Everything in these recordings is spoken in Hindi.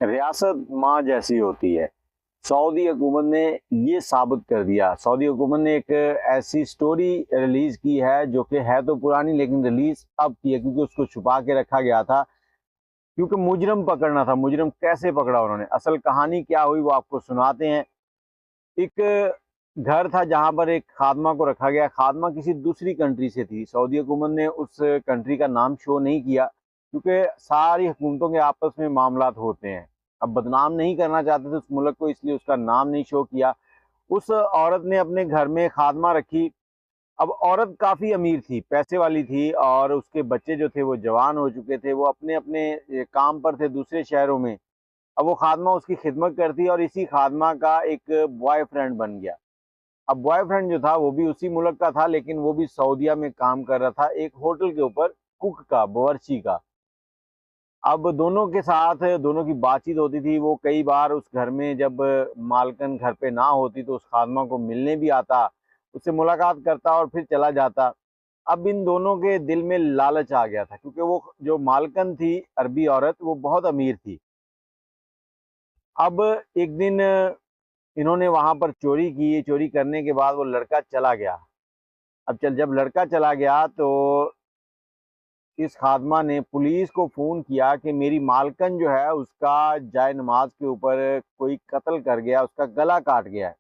रियासत माँ जैसी होती है। सऊदी हुकूमत ने ये साबित कर दिया। सऊदी हुकूमत ने एक ऐसी स्टोरी रिलीज की है जो कि है तो पुरानी, लेकिन रिलीज अब की है क्योंकि उसको छुपा के रखा गया था, क्योंकि मुजरम पकड़ना था। मुजरम कैसे पकड़ा उन्होंने, असल कहानी क्या हुई वो आपको सुनाते हैं। एक घर था जहां पर एक खादमा को रखा गया। खादमा किसी दूसरी कंट्री से थी। सऊदी हुकूमत ने उस कंट्री का नाम शो नहीं किया क्योंकि सारी हुकूमतों के आपस में मामलात होते हैं। अब बदनाम नहीं करना चाहते थे उस मुल्क को, इसलिए उसका नाम नहीं शो किया। उस औरत ने अपने घर में खादमा रखी। अब औरत काफ़ी अमीर थी, पैसे वाली थी, और उसके बच्चे जो थे वो जवान हो चुके थे। वो अपने अपने काम पर थे दूसरे शहरों में। अब वो खादमा उसकी खिदमत करती, और इसी खादमा का एक बॉयफ्रेंड बन गया। अब बॉयफ्रेंड जो था वो भी उसी मुल्क का था, लेकिन वो भी सऊदीया में काम कर रहा था, एक होटल के ऊपर कुक का, बावर्ची का। अब दोनों के साथ दोनों की बातचीत होती थी। वो कई बार उस घर में जब मालकन घर पे ना होती तो उस खादमा को मिलने भी आता, उससे मुलाकात करता और फिर चला जाता। अब इन दोनों के दिल में लालच आ गया था, क्योंकि वो जो मालकन थी, अरबी औरत, वो बहुत अमीर थी। अब एक दिन इन्होंने वहां पर चोरी की। चोरी करने के बाद वो लड़का चला गया। अब जब लड़का चला गया तो इस खादमा ने पुलिस को फ़ोन किया कि मेरी मालकन जो है उसका जाए नमाज के ऊपर कोई कत्ल कर गया, उसका गला काट गया है।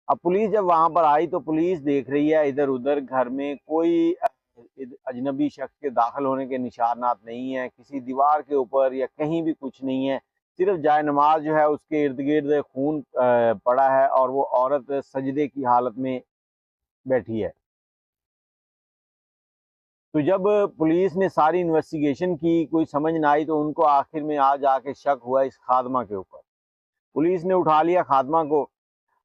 अब पुलिस जब वहाँ पर आई तो पुलिस देख रही है इधर-उधर, घर में कोई अजनबी शख्स के दाखिल होने के निशानात नहीं है, किसी दीवार के ऊपर या कहीं भी कुछ नहीं है। सिर्फ़ जाए नमाज जो है उसके इर्द-गिर्द खून पड़ा है, और वो औरत सजदे की हालत में बैठी है। तो जब पुलिस ने सारी इन्वेस्टिगेशन की, कोई समझ ना आई, तो उनको आखिर में आ जाके शक हुआ इस खादमा के ऊपर। पुलिस ने उठा लिया खादमा को।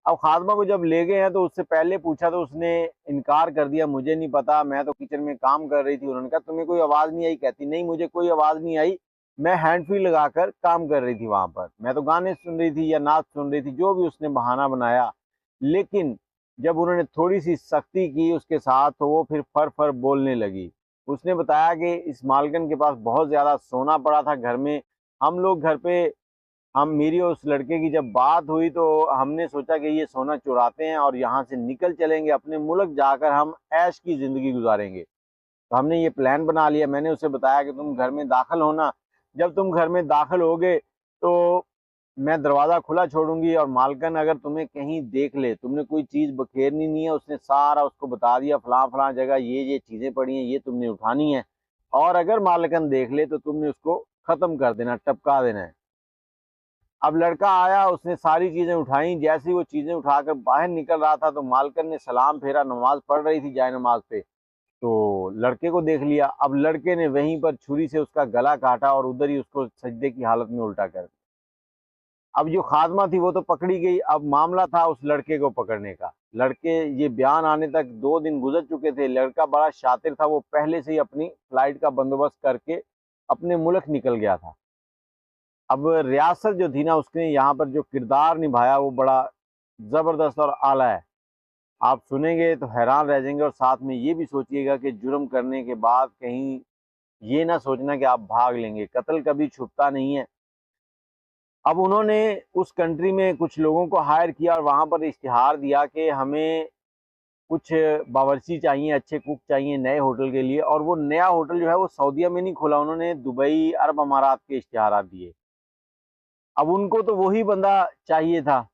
अब खादमा को जब ले गए हैं तो उससे पहले पूछा तो उसने इनकार कर दिया, मुझे नहीं पता, मैं तो किचन में काम कर रही थी। उन्होंने कहा तुम्हें कोई आवाज़ नहीं आई? कहती नहीं, मुझे कोई आवाज़ नहीं आई, मैं हैंड फ्री लगाकर काम कर रही थी वहाँ पर, मैं तो गाने सुन रही थी या नाच सुन रही थी, जो भी उसने बहाना बनाया। लेकिन जब उन्होंने थोड़ी सी सख्ती की उसके साथ तो वो फिर फर फर बोलने लगी। उसने बताया कि इस मालकिन के पास बहुत ज़्यादा सोना पड़ा था घर में। हम लोग घर पे, हम, मेरी और उस लड़के की जब बात हुई तो हमने सोचा कि ये सोना चुराते हैं और यहाँ से निकल चलेंगे, अपने मुल्क जाकर हम ऐश की ज़िंदगी गुजारेंगे। तो हमने ये प्लान बना लिया। मैंने उसे बताया कि तुम घर में दाखिल होना, जब तुम घर में दाखिल होगे तो मैं दरवाज़ा खुला छोड़ूंगी, और मालकन अगर तुम्हें कहीं देख ले, तुमने कोई चीज़ बखेरनी नहीं है। उसने सारा उसको बता दिया, फलां फलां जगह ये चीज़ें पड़ी हैं, ये तुमने उठानी है, और अगर मालकन देख ले तो तुमने उसको ख़त्म कर देना, टपका देना है। अब लड़का आया, उसने सारी चीज़ें उठाई। जैसे ही वो चीज़ें उठाकर बाहर निकल रहा था तो मालकन ने सलाम फेरा, नमाज पढ़ रही थी जाए नमाज पे, तो लड़के को देख लिया। अब लड़के ने वहीं पर छुरी से उसका गला काटा और उधर ही उसको सजदे की हालत में उल्टा कर दिया। अब जो खादमा थी वो तो पकड़ी गई। अब मामला था उस लड़के को पकड़ने का। लड़के, ये बयान आने तक 2 दिन गुजर चुके थे। लड़का बड़ा शातिर था, वो पहले से ही अपनी फ्लाइट का बंदोबस्त करके अपने मुल्क निकल गया था। अब रियासत जो थी ना, उसने यहाँ पर जो किरदार निभाया वो बड़ा ज़बरदस्त और आला है। आप सुनेंगे तो हैरान रह जाएंगे, और साथ में ये भी सोचिएगा कि जुर्म करने के बाद कहीं ये ना सोचना कि आप भाग लेंगे। कत्ल कभी छुपता नहीं है। अब उन्होंने उस कंट्री में कुछ लोगों को हायर किया और वहाँ पर इश्तिहार दिया कि हमें कुछ बावर्ची चाहिए, अच्छे कुक चाहिए नए होटल के लिए। और वो नया होटल जो है वो सऊदीया में नहीं खोला, उन्होंने दुबई, अरब अमारात के इश्तिहारात दिए। अब उनको तो वही बंदा चाहिए था।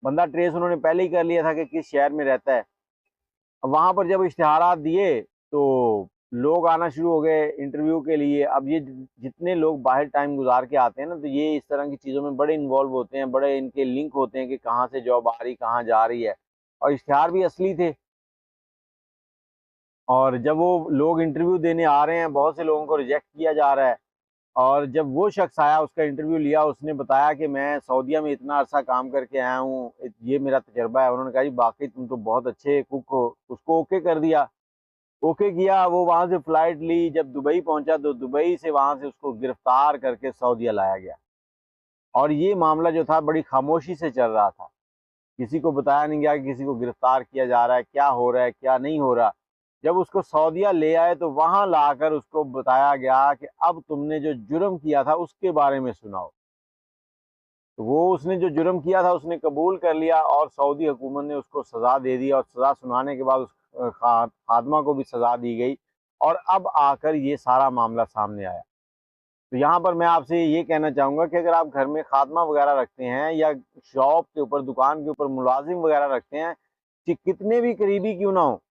बंदा ट्रेस उन्होंने पहले ही कर लिया था कि किस शहर में रहता है। अब वहाँ पर जब इश्तिहारात दिए तो लोग आना शुरू हो गए इंटरव्यू के लिए। अब ये जितने लोग बाहर टाइम गुजार के आते हैं ना, तो ये इस तरह की चीज़ों में बड़े इन्वॉल्व होते हैं, बड़े इनके लिंक होते हैं कि कहाँ से जॉब आ रही, कहाँ जा रही है। और इश्तिहार भी असली थे। और जब वो लोग इंटरव्यू देने आ रहे हैं, बहुत से लोगों को रिजेक्ट किया जा रहा है। और जब वो शख्स आया, उसका इंटरव्यू लिया, उसने बताया कि मैं सऊदीया में इतना अरसा काम करके आया हूँ, ये मेरा तजर्बा है। उन्होंने कहा जी वाकई तुम तो बहुत अच्छे कुक हो। उसको ओके कर दिया। ओके किया, वो वहाँ से फ़्लाइट ली। जब दुबई पहुँचा तो दुबई से वहाँ से उसको गिरफ़्तार करके सऊदीया लाया गया। और ये मामला जो था बड़ी खामोशी से चल रहा था। किसी को बताया नहीं गया कि किसी को गिरफ़्तार किया जा रहा है, क्या हो रहा है, क्या नहीं हो रहा। जब उसको सऊदीया ले आए तो वहाँ लाकर उसको बताया गया कि अब तुमने जो जुर्म किया था उसके बारे में सुनाओ। तो वो उसने जो जुर्म किया था उसने कबूल कर लिया और सऊदी हुकूमत ने उसको सज़ा दे दी और सज़ा सुनाने के बाद उस खादमा को भी सज़ा दी गई और अब आकर ये सारा मामला सामने आया। तो यहाँ पर मैं आपसे ये कहना चाहूँगा कि अगर आप घर में खादमा वगैरह रखते हैं या शॉप के ऊपर, दुकान के ऊपर मुलाजिम वगैरह रखते हैं, कि कितने भी करीबी क्यों ना हो,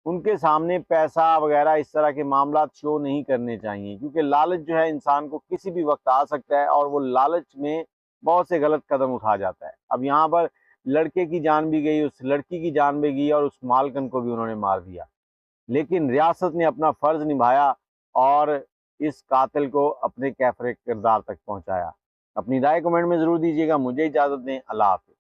उनके सामने पैसा वगैरह इस तरह के मामलात शो नहीं करने चाहिए, क्योंकि लालच जो है इंसान को किसी भी वक्त आ सकता है और वो लालच में बहुत से गलत कदम उठा जाता है। अब यहाँ पर लड़के की जान भी गई, उस लड़की की जान भी गई और उस मालकन को भी उन्होंने मार दिया, लेकिन रियासत ने अपना फ़र्ज़ निभाया और इस कातिल को अपने कैफ़रे किरदार तक पहुँचाया। अपनी राय कमेंट में ज़रूर दीजिएगा। मुझे इजाज़त दें। अल्लाह हाफ़िज़।